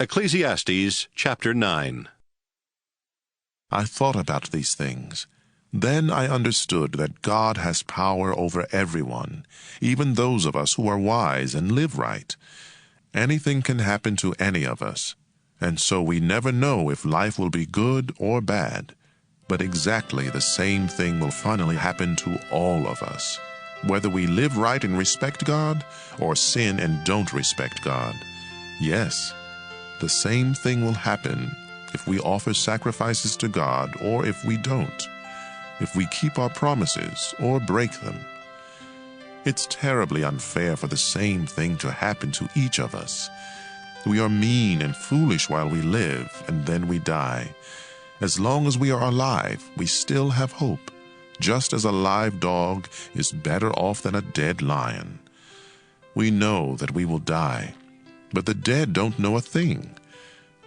Ecclesiastes chapter 9. I thought about these things. Then I understood that God has power over everyone, even those of us who are wise and live right. Anything can happen to any of us, and so we never know if life will be good or bad. But exactly the same thing will finally happen to all of us, whether we live right and respect God, or sin and don't respect God. Yes, the same thing will happen if we offer sacrifices to God or if we don't, if we keep our promises or break them. It's terribly unfair for the same thing to happen to each of us. We are mean and foolish while we live, and then we die. As long as we are alive, we still have hope, just as a live dog is better off than a dead lion. We know that we will die, but the dead don't know a thing.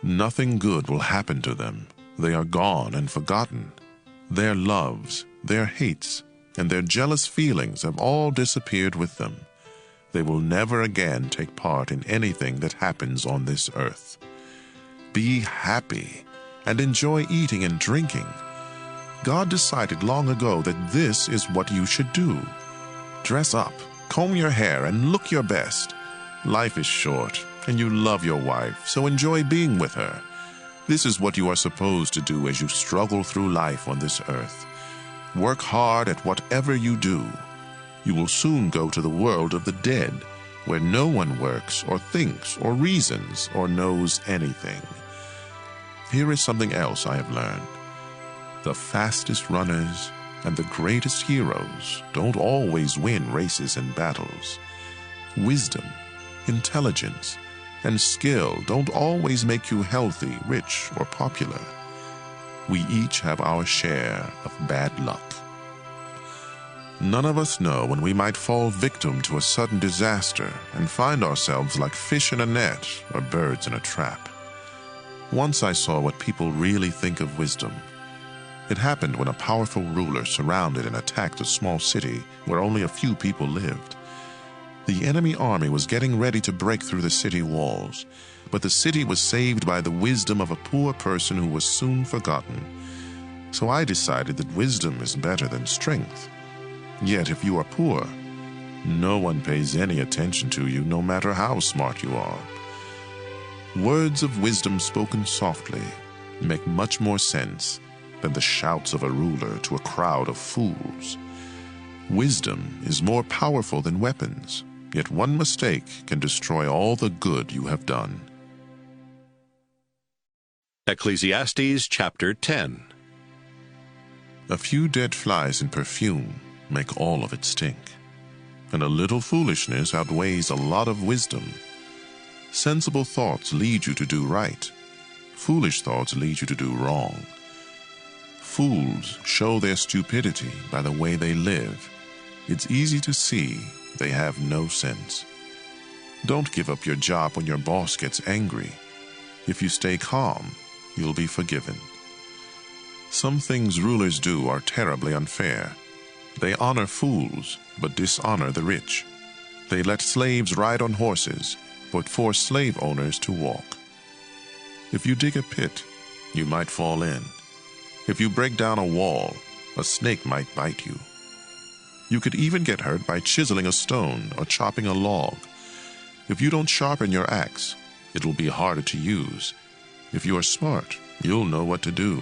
Nothing good will happen to them. They are gone and forgotten. Their loves, their hates, and their jealous feelings have all disappeared with them. They will never again take part in anything that happens on this earth. Be happy and enjoy eating and drinking. God decided long ago that this is what you should do. Dress up, comb your hair, and look your best. Life is short, and you love your wife, so enjoy being with her. This is what you are supposed to do as you struggle through life on this earth. Work hard at whatever you do. You will soon go to the world of the dead, where no one works or thinks or reasons or knows anything. Here is something else I have learned. The fastest runners and the greatest heroes don't always win races and battles. Wisdom, intelligence, and skill don't always make you healthy, rich, or popular. We each have our share of bad luck. None of us know when we might fall victim to a sudden disaster and find ourselves like fish in a net or birds in a trap. Once I saw what people really think of wisdom. It happened when a powerful ruler surrounded and attacked a small city where only a few people lived. The enemy army was getting ready to break through the city walls, but the city was saved by the wisdom of a poor person who was soon forgotten. So I decided that wisdom is better than strength. Yet if you are poor, no one pays any attention to you, no matter how smart you are. Words of wisdom spoken softly make much more sense than the shouts of a ruler to a crowd of fools. Wisdom is more powerful than weapons, yet one mistake can destroy all the good you have done. Ecclesiastes chapter 10. A few dead flies in perfume make all of it stink, and a little foolishness outweighs a lot of wisdom. Sensible thoughts lead you to do right. Foolish thoughts lead you to do wrong. Fools show their stupidity by the way they live. It's easy to see they have no sense. Don't give up your job when your boss gets angry. If you stay calm, you'll be forgiven. Some things rulers do are terribly unfair. They honor fools, but dishonor the rich. They let slaves ride on horses, but force slave owners to walk. If you dig a pit, you might fall in. If you break down a wall, a snake might bite you. You could even get hurt by chiseling a stone or chopping a log. If you don't sharpen your axe, it will be harder to use. If you are smart, you'll know what to do.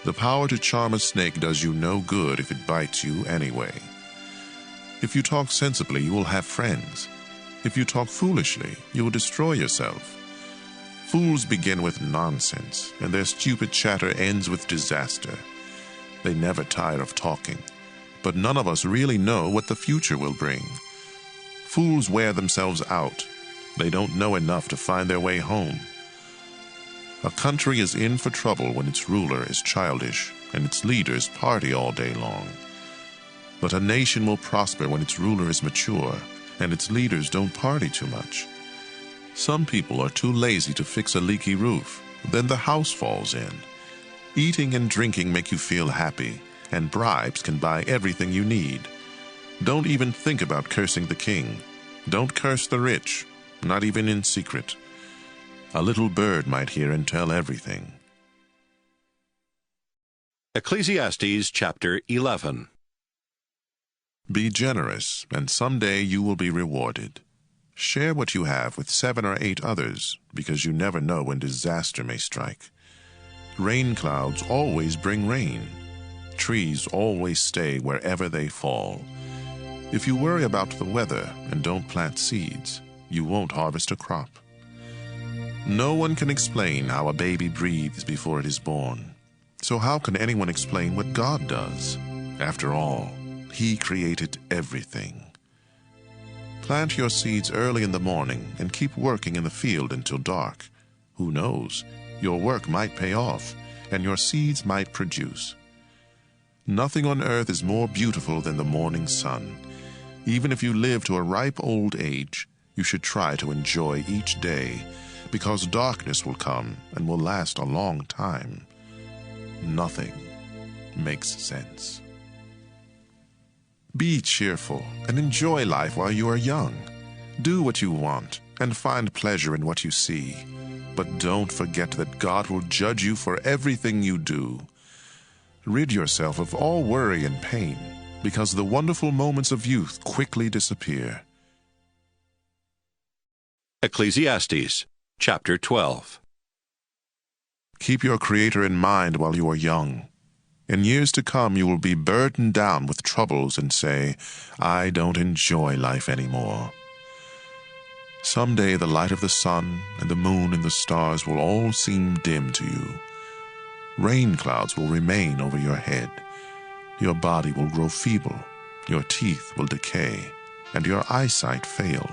The power to charm a snake does you no good if it bites you anyway. If you talk sensibly, you will have friends. If you talk foolishly, you will destroy yourself. Fools begin with nonsense, and their stupid chatter ends with disaster. They never tire of talking, but none of us really know what the future will bring. Fools wear themselves out. They don't know enough to find their way home. A country is in for trouble when its ruler is childish and its leaders party all day long. But a nation will prosper when its ruler is mature and its leaders don't party too much. Some people are too lazy to fix a leaky roof. Then the house falls in. Eating and drinking make you feel happy, and bribes can buy everything you need. Don't even think about cursing the king. Don't curse the rich, not even in secret. A little bird might hear and tell everything. Ecclesiastes chapter 11. Be generous, and someday you will be rewarded. Share what you have with 7 or 8 others, because you never know when disaster may strike. Rain clouds always bring rain. Trees always stay wherever they fall. If you worry about the weather and don't plant seeds, you won't harvest a crop. No one can explain how a baby breathes before it is born. So how can anyone explain what God does? After all, He created everything. Plant your seeds early in the morning and keep working in the field until dark. Who knows? Your work might pay off, and your seeds might produce. Nothing on earth is more beautiful than the morning sun. Even if you live to a ripe old age, you should try to enjoy each day, because darkness will come and will last a long time. Nothing makes sense. Be cheerful and enjoy life while you are young. Do what you want and find pleasure in what you see. But don't forget that God will judge you for everything you do. Rid yourself of all worry and pain, because the wonderful moments of youth quickly disappear. Ecclesiastes chapter 12. Keep your Creator in mind while you are young. In years to come, you will be burdened down with troubles and say, "I don't enjoy life anymore." Someday the light of the sun and the moon and the stars will all seem dim to you. Rain clouds will remain over your head. Your body will grow feeble, your teeth will decay, and your eyesight fail.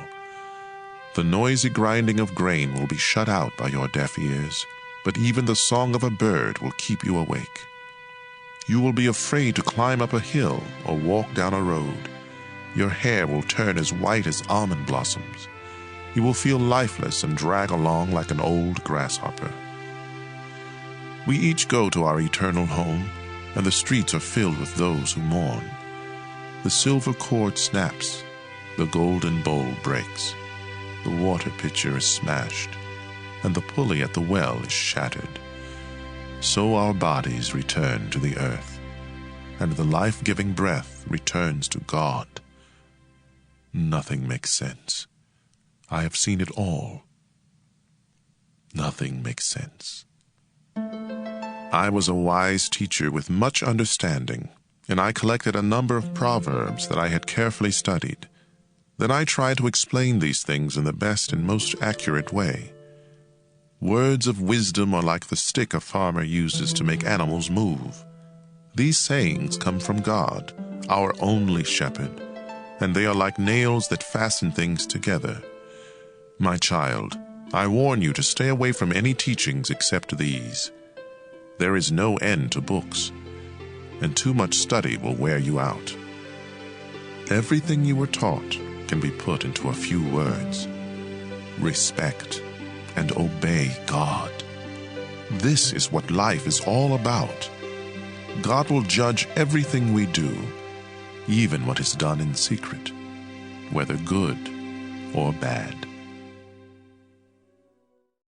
The noisy grinding of grain will be shut out by your deaf ears, but even the song of a bird will keep you awake. You will be afraid to climb up a hill or walk down a road. Your hair will turn as white as almond blossoms. You will feel lifeless and drag along like an old grasshopper. We each go to our eternal home, and the streets are filled with those who mourn. The silver cord snaps, the golden bowl breaks, the water pitcher is smashed, and the pulley at the well is shattered. So our bodies return to the earth, and the life-giving breath returns to God. Nothing makes sense. I have seen it all. Nothing makes sense. I was a wise teacher with much understanding, and I collected a number of proverbs that I had carefully studied. Then I tried to explain these things in the best and most accurate way. Words of wisdom are like the stick a farmer uses to make animals move. These sayings come from God, our only shepherd, and they are like nails that fasten things together. My child, I warn you to stay away from any teachings except these. There is no end to books, and too much study will wear you out. Everything you were taught can be put into a few words. Respect and obey God. This is what life is all about. God will judge everything we do, even what is done in secret, whether good or bad.